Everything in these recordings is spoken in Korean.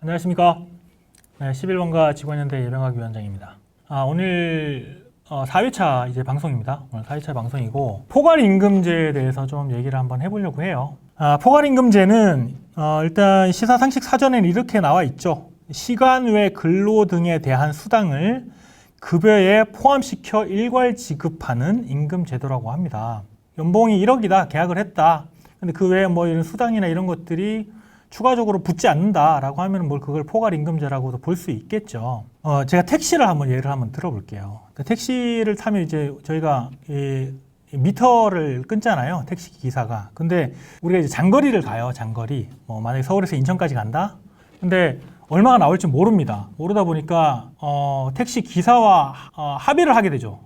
안녕하십니까. 네, 11번가 직원연대 예명학 위원장입니다. 오늘 4회차 이제 방송입니다. 오늘 4회차 방송이고, 포괄임금제에 대해서 좀 얘기를 한번 해보려고 해요. 포괄임금제는 일단 시사상식 사전에는 이렇게 나와 있죠. 시간 외 근로 등에 대한 수당을 급여에 포함시켜 일괄 지급하는 임금제도라고 합니다. 연봉이 1억이다, 계약을 했다. 근데 그 외에 뭐 이런 수당이나 이런 것들이 추가적으로 붙지 않는다라고 하면 그걸 포괄임금제라고도 볼 수 있겠죠. 제가 택시를 예를 한번 들어볼게요. 택시를 타면 이제 저희가 미터를 끊잖아요. 택시 기사가. 근데 우리가 이제 장거리를 가요. 장거리. 만약에 서울에서 인천까지 간다? 근데 얼마가 나올지 모릅니다. 모르다 보니까 택시 기사와 합의를 하게 되죠.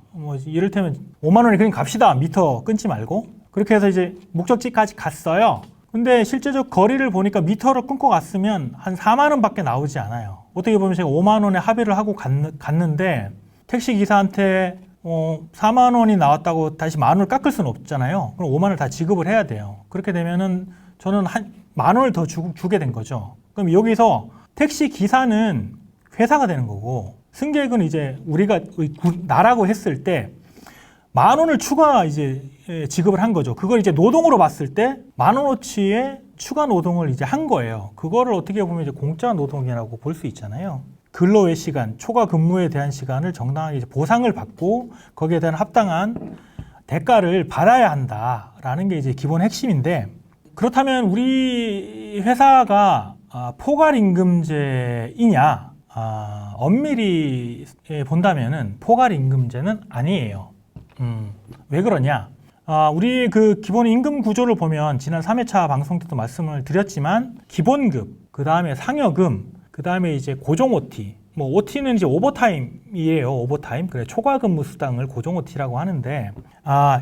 이를테면 5만 원에 그냥 갑시다. 미터 끊지 말고. 그렇게 해서 이제 목적지까지 갔어요. 근데 실제적 거리를 보니까 미터를 끊고 갔으면 한 4만 원 밖에 나오지 않아요. 어떻게 보면 제가 5만 원에 합의를 하고 갔는데 택시 기사한테 4만 원이 나왔다고 다시 만 원을 깎을 수는 없잖아요. 그럼 5만 원을 다 지급을 해야 돼요. 그렇게 되면은 저는 한 만 원을 더 주게 된 거죠. 그럼 여기서 택시 기사는 회사가 되는 거고, 승객은 이제 우리가 나라고 했을 때 만 원을 추가 이제 지급을 한 거죠. 그걸 이제 노동으로 봤을 때 만 원어치의 추가 노동을 이제 한 거예요. 그거를 어떻게 보면 이제 공짜 노동이라고 볼 수 있잖아요. 근로 외 시간, 초과 근무에 대한 시간을 정당하게 이제 보상을 받고 거기에 대한 합당한 대가를 받아야 한다라는 게 이제 기본 핵심인데, 그렇다면 우리 회사가 포괄임금제이냐? 엄밀히 본다면은 포괄임금제는 아니에요. 왜 그러냐? 우리 그 기본 임금 구조를 보면 지난 3회차 방송 때도 말씀을 드렸지만, 기본급, 그 다음에 상여금, 그 다음에 이제 고정 OT, OT는 이제 오버타임이에요. 오버타임. 그래, 초과 근무 수당을 고정 OT라고 하는데,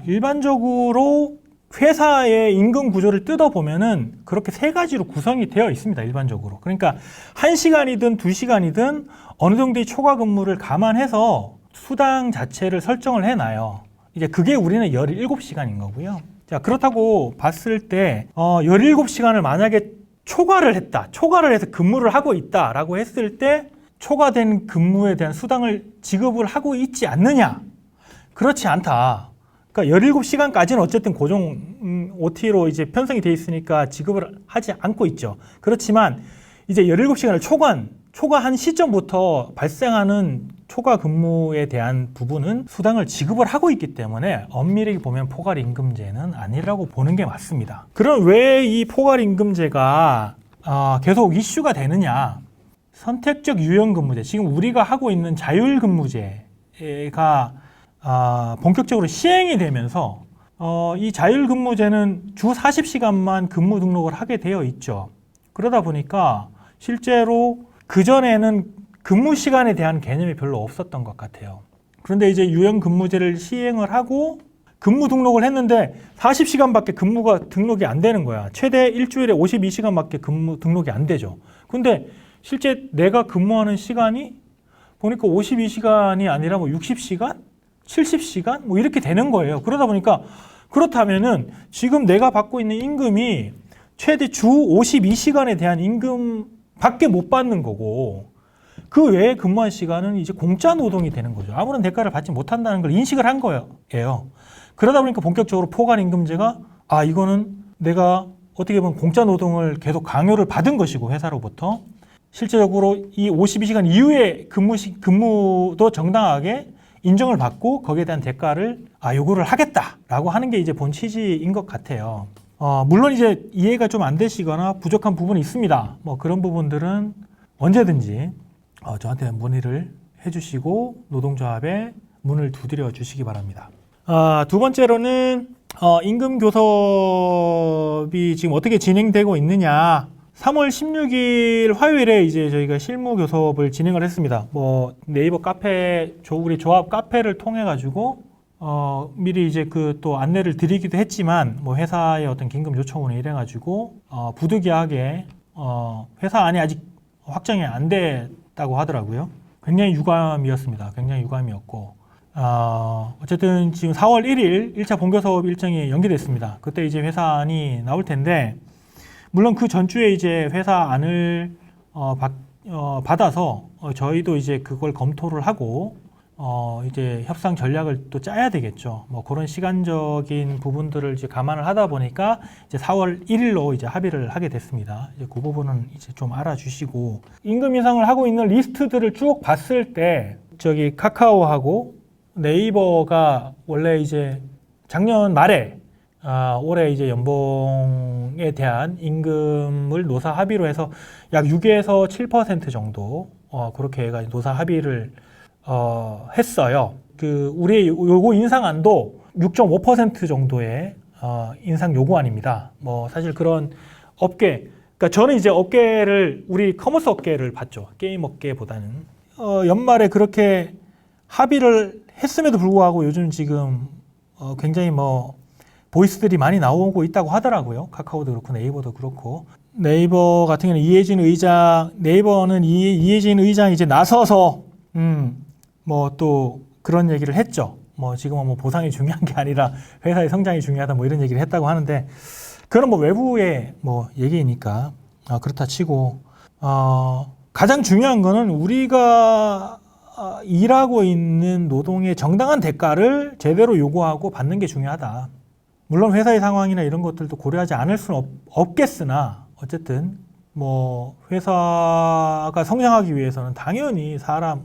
일반적으로 회사의 임금 구조를 뜯어보면은 그렇게 세 가지로 구성이 되어 있습니다. 일반적으로. 그러니까 1시간이든 2시간이든 어느 정도의 초과 근무를 감안해서 수당 자체를 설정을 해놔요. 이제 그게 우리는 17시간인 거고요. 자, 그렇다고 봤을 때 17시간을 만약에 초과를 해서 근무를 하고 있다라고 했을 때 초과된 근무에 대한 수당을 지급을 하고 있지 않느냐? 그렇지 않다. 그러니까 17시간까지는 어쨌든 고정 OT로 이제 편성이 돼 있으니까 지급을 하지 않고 있죠. 그렇지만 이제 17시간을 초과한 시점부터 발생하는 초과 근무에 대한 부분은 수당을 지급을 하고 있기 때문에 엄밀히 보면 포괄임금제는 아니라고 보는 게 맞습니다. 그럼 왜 이 포괄임금제가 계속 이슈가 되느냐? 선택적 유연근무제, 지금 우리가 하고 있는 자율근무제가 본격적으로 시행이 되면서 이 자율근무제는 주 40시간만 근무 등록을 하게 되어 있죠. 그러다 보니까 실제로 그전에는 근무 시간에 대한 개념이 별로 없었던 것 같아요. 그런데 이제 유연근무제를 시행을 하고 근무 등록을 했는데 40시간밖에 근무가 등록이 안 되는 거야. 최대 일주일에 52시간밖에 근무 등록이 안 되죠. 근데 실제 내가 근무하는 시간이 보니까 52시간이 아니라 60시간? 70시간? 이렇게 되는 거예요. 그러다 보니까 그렇다면은 지금 내가 받고 있는 임금이 최대 주 52시간에 대한 임금 밖에 못 받는 거고, 그 외에 근무한 시간은 이제 공짜 노동이 되는 거죠. 아무런 대가를 받지 못한다는 걸 인식을 한 거예요. 그러다 보니까 본격적으로 포괄임금제가 이거는 내가 어떻게 보면 공짜 노동을 계속 강요를 받은 것이고, 회사로부터 실제적으로 이 52시간 이후에 근무도 정당하게 인정을 받고 거기에 대한 대가를 요구를 하겠다라고 하는 게 이제 본 취지인 것 같아요. 물론 이제 이해가 좀 안 되시거나 부족한 부분이 있습니다. 그런 부분들은 언제든지 저한테 문의를 해주시고 노동조합에 문을 두드려 주시기 바랍니다. 두 번째로는 임금 교섭이 지금 어떻게 진행되고 있느냐. 3월 16일 화요일에 이제 저희가 실무 교섭을 진행을 했습니다. 네이버 카페, 우리 조합 카페를 통해 가지고 미리 이제 그 또 안내를 드리기도 했지만, 회사의 어떤 긴급 요청으로 이래 가지고 부득이하게 회사 안에 아직 확정이 안 됐다고 하더라고요. 굉장히 유감이었습니다. 굉장히 유감이었고, 어쨌든 지금 4월 1일 1차 본교섭 일정이 연기됐습니다. 그때 이제 회사 안이 나올 텐데, 물론 그 전주에 이제 회사 안을 받아서 저희도 이제 그걸 검토를 하고 이제 협상 전략을 또 짜야 되겠죠. 뭐 그런 시간적인 부분들을 이제 감안을 하다 보니까 이제 4월 1일로 이제 합의를 하게 됐습니다. 이제 그 부분은 이제 좀 알아주시고, 임금 인상을 하고 있는 리스트들을 쭉 봤을 때 저기 카카오하고 네이버가 원래 이제 작년 말에 올해 이제 연봉에 대한 임금을 노사 합의로 해서 약 6에서 7% 정도 그렇게 해가지고 노사 합의를 했어요. 우리의 요구 인상안도 6.5% 정도의 인상 요구안입니다. 뭐 사실 그런 그러니까 저는 이제 우리 커머스 업계를 봤죠. 게임 업계보다는 연말에 그렇게 합의를 했음에도 불구하고 요즘 지금 굉장히 보이스들이 많이 나오고 있다고 하더라고요. 카카오도 그렇고 네이버도 그렇고. 네이버 같은 경우는 네이버는 이해진 의장이 이제 나서서 또 그런 얘기를 했죠. 지금은 보상이 중요한 게 아니라 회사의 성장이 중요하다 이런 얘기를 했다고 하는데, 그건 외부의 얘기니까 그렇다 치고, 가장 중요한 거는 우리가 일하고 있는 노동의 정당한 대가를 제대로 요구하고 받는 게 중요하다. 물론 회사의 상황이나 이런 것들도 고려하지 않을 수는 없겠으나 어쨌든 회사가 성장하기 위해서는 당연히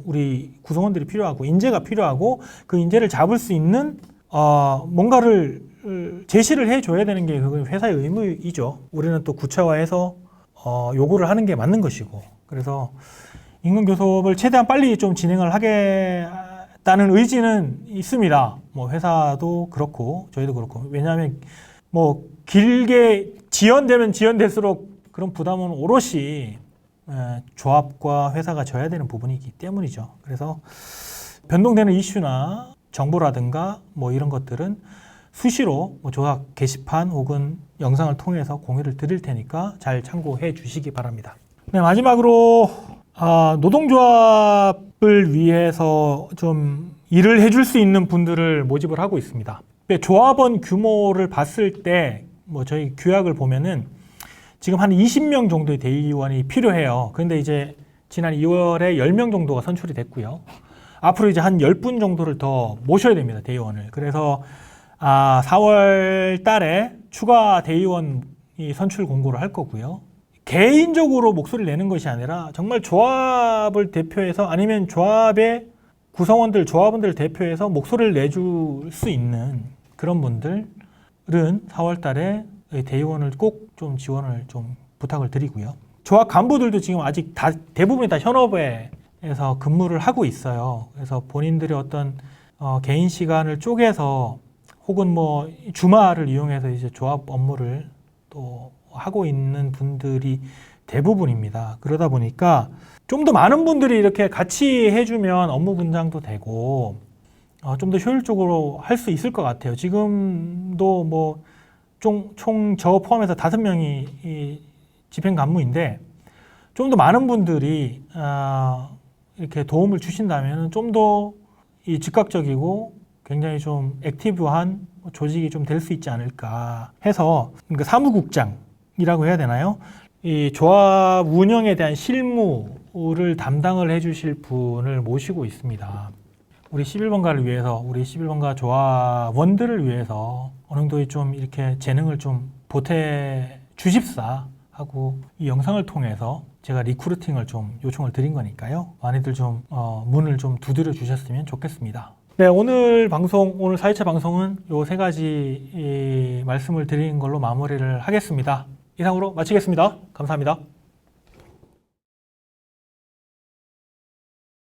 우리 구성원들이 필요하고 인재가 필요하고, 그 인재를 잡을 수 있는 뭔가를 제시를 해줘야 되는 게 그건 회사의 의무이죠. 우리는 또 구체화해서 요구를 하는 게 맞는 것이고, 그래서 임금 교섭을 최대한 빨리 좀 진행을 하겠다는 의지는 있습니다. 회사도 그렇고 저희도 그렇고. 왜냐하면 길게 지연되면 지연될수록 그런 부담은 오롯이 조합과 회사가 져야 되는 부분이기 때문이죠. 그래서 변동되는 이슈나 정보라든가 이런 것들은 수시로 조합 게시판 혹은 영상을 통해서 공유를 드릴 테니까 잘 참고해 주시기 바랍니다. 네, 마지막으로 노동조합을 위해서 좀 일을 해줄 수 있는 분들을 모집을 하고 있습니다. 조합원 규모를 봤을 때 저희 규약을 보면은 지금 한 20명 정도의 대의원이 필요해요. 그런데 이제 지난 2월에 10명 정도가 선출이 됐고요. 앞으로 이제 한 10분 정도를 더 모셔야 됩니다, 대의원을. 그래서 4월 달에 추가 대의원 선출 공고를 할 거고요. 개인적으로 목소리를 내는 것이 아니라 정말 조합을 대표해서, 아니면 조합의 조합원들을 대표해서 목소리를 내줄 수 있는 그런 분들은 4월 달에 대의원을 꼭 좀 지원을 좀 부탁을 드리고요. 조합 간부들도 지금 아직 대부분이 다 현업에서 근무를 하고 있어요. 그래서 본인들의 어떤 개인 시간을 쪼개서 혹은 주말을 이용해서 이제 조합 업무를 또 하고 있는 분들이 대부분입니다. 그러다 보니까 좀 더 많은 분들이 이렇게 같이 해주면 업무 분장도 되고 좀 더 효율적으로 할 수 있을 것 같아요. 지금도 총 저 포함해서 5명이 집행 간무인데, 좀 더 많은 분들이 이렇게 도움을 주신다면 좀 더 즉각적이고 굉장히 좀 액티브한 조직이 좀 될 수 있지 않을까 해서, 그러니까 사무국장이라고 해야 되나요? 이 조합 운영에 대한 실무를 담당을 해주실 분을 모시고 있습니다. 우리 11번가를 위해서, 우리 11번가 조합원들을 위해서 어느 정도 좀 이렇게 재능을 좀 보태 주십사 하고 이 영상을 통해서 제가 리크루팅을 좀 요청을 드린 거니까요. 많이들 좀 문을 좀 두드려 주셨으면 좋겠습니다. 네, 오늘 4회차 방송은 요 3가지 말씀을 드린 걸로 마무리를 하겠습니다. 이상으로 마치겠습니다. 감사합니다.